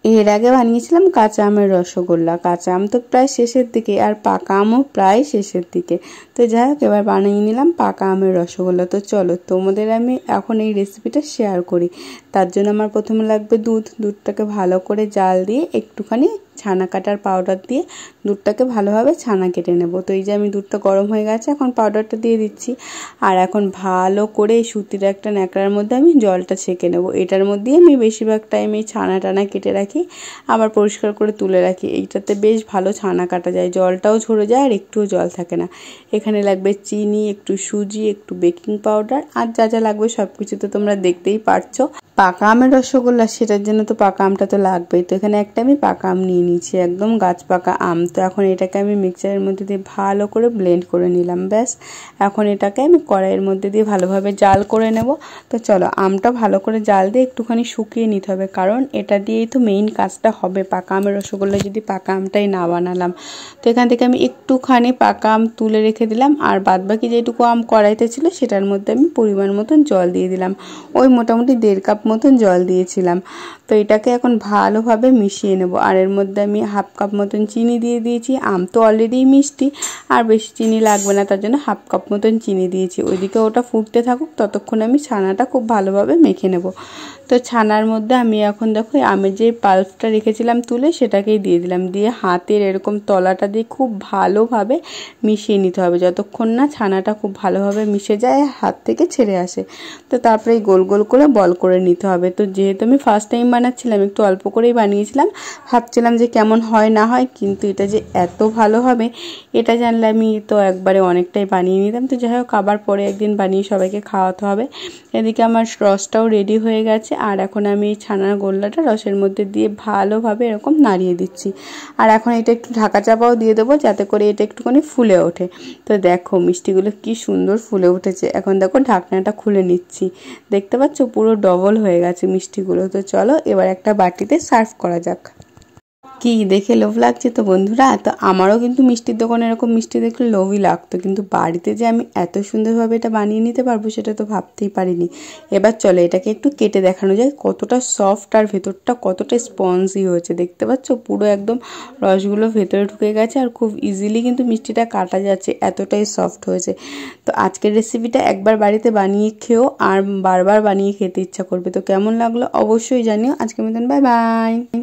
এর আগে বানিয়েছিলাম কাঁচা আমের রসগোল্লা। কাঁচা আম তো প্রায় শেষের দিকে আর পাকা আমও প্রায় শেষের দিকে। তো যাই হোক, এবার বানিয়ে নিলাম পাকা আমের রসগোল্লা। তো চলো তোমাদের আমি এখন এই রেসিপিটা শেয়ার করি। তার জন্য আমার প্রথমে লাগবে দুধটাকে ভালো করে জাল দিয়ে একটুখানি ছানা কাটার পাউডার দিয়ে দুধটাকে ভালোভাবে ছানা কেটে নেব। তো এই যে আমি দুধটা গরম হয়ে গেছে, এখন পাউডারটা দিয়ে দিচ্ছি। আর এখন ভালো করে এই সুতির একটা ন্যাকড়ার মধ্যে আমি জলটা ছেঁকে নেব। এটার মধ্যেই আমি বেশিরভাগ টাইম এই ছানা টানা কেটে রাখি, আবার পরিষ্কার করে তুলে রাখি। এইটাতে বেশ ভালো ছানা কাটা যায়, জলটাও ঝরে যায় আর একটুও জল থাকে না। এখানে লাগবে চিনি, একটু সুজি, একটু বেকিং পাউডার, আর যা যা লাগবে সব কিছু তো তোমরা দেখতেই পারছো। পাকা আমের রসগোল্লা, সেটার জন্য তো পাকা আমটা তো লাগবেই। তো এখানে একটা আমি পাকা আম নিয়ে নিয়েছি, একদম গাছ পাকা আম। তো এখন এটাকে আমি মিক্সারের মধ্যে দিয়ে ভালো করে ব্লেন্ড করে নিলাম। ব্যাস, এখন এটাকে আমি কড়াইয়ের মধ্যে দিয়ে ভালোভাবে জাল করে নেব। তো চলো, আমটা ভালো করে জাল দিয়ে একটুখানি শুকিয়ে নিতে হবে, কারণ এটা দিয়েই তো মেইন কাজটা হবে পাকা আমের রসগোল্লা যদি পাকা আমটাই না বানালাম। তো এখান থেকে আমি একটুখানি পাকা আম তুলে রেখে দিলাম, আর বাদবাকি যেটুকু আম কড়াইতে ছিল সেটার মধ্যে আমি পরিমাণ মতন জল দিয়ে দিলাম। ওই মোটামুটি 1.5 কাপ মতন জল দিয়েছিলাম। তো এটাকে এখন ভালোভাবে মিশিয়ে নেব। আর এর মধ্যে আমি 1/2 কাপ মতন চিনি দিয়ে দিয়েছি। আম তো অলরেডি মিষ্টি, আর বেশি চিনি লাগবে না, তার জন্য 1/2 কাপ মতন চিনি দিয়েছি। ওইদিকে ওটা ফুটতে থাকুক, ততক্ষণ আমি ছানাটা খুব ভালোভাবে মেখে নেব। তো ছানার মধ্যে আমি এখন দেখো আমের যে পাল্পটা রেখেছিলাম তুলে, সেটাকেই দিয়ে দিলাম। দিয়ে হাতের এরকম তলাটা দিয়ে খুব ভালোভাবে মিশিয়ে নিতে হবে, যতক্ষণ না ছানাটা খুব ভালোভাবে মিশে যায়, হাত থেকে ছেড়ে আসে। তো তারপরে গোল গোল করে বল করে নিতে হবে। তো যেহেতু আমি ফার্স্ট টাইম বানাচ্ছিলাম, একটু অল্প করেই বানিয়েছিলাম, ভাবছিলাম যে কেমন হয় না হয়, কিন্তু এটা যে এত ভালো হবে এটা জানলে আমি তো একবারে অনেকটাই বানিয়ে নিতাম। তো যাই হোক, আবার পরে একদিন বানিয়ে সবাইকে খাওয়াতে হবে। এদিকে আমার রসটাও রেডি হয়ে গেছে, আর এখন আমি এই ছানার গোল্লাটা রসের মধ্যে দিয়ে ভালোভাবে এরকম নাড়িয়ে দিচ্ছি। আর এখন এটা একটু ঢাকা চাপাও দিয়ে দেবো, যাতে করে এটা একটুখানি ফুলে ওঠে। তো দেখো মিষ্টিগুলো কি সুন্দর ফুলে উঠেছে। এখন দেখো ঢাকনাটা খুলে নিচ্ছি, দেখতে পাচ্ছ পুরো ডবল হয়ে গেছে মিষ্টিগুলো। তো চলো এবার একটা বাটিতে সার্ভ করা যাক। কি দেখে লোভ লাগছে তো বন্ধুরা? তো আমারও কিন্তু মিষ্টির দোকানে এরকম মিষ্টি দেখলে লোভই লাগতো, কিন্তু বাড়িতে যে আমি এত সুন্দরভাবে এটা বানিয়ে নিতে পারবো সেটা তো ভাবতেই পারিনি। এবার চলো এটাকে একটু কেটে দেখানো যায় কতটা সফট আর ভেতরটা কতটা স্পঞ্জি হয়েছে। দেখতে পাচ্ছ পুরো একদম রসগুলো ভেতরে ঢুকে গেছে, আর খুব ইজিলি কিন্তু মিষ্টিটা কাটা যাচ্ছে, এতটাই সফট হয়েছে। তো আজকের রেসিপিটা একবার বাড়িতে বানিয়ে খেও, আর বারবার বানিয়ে খেতে ইচ্ছা করবে। তো কেমন লাগলো অবশ্যই জানিও। আজকের মতন বাই বাই।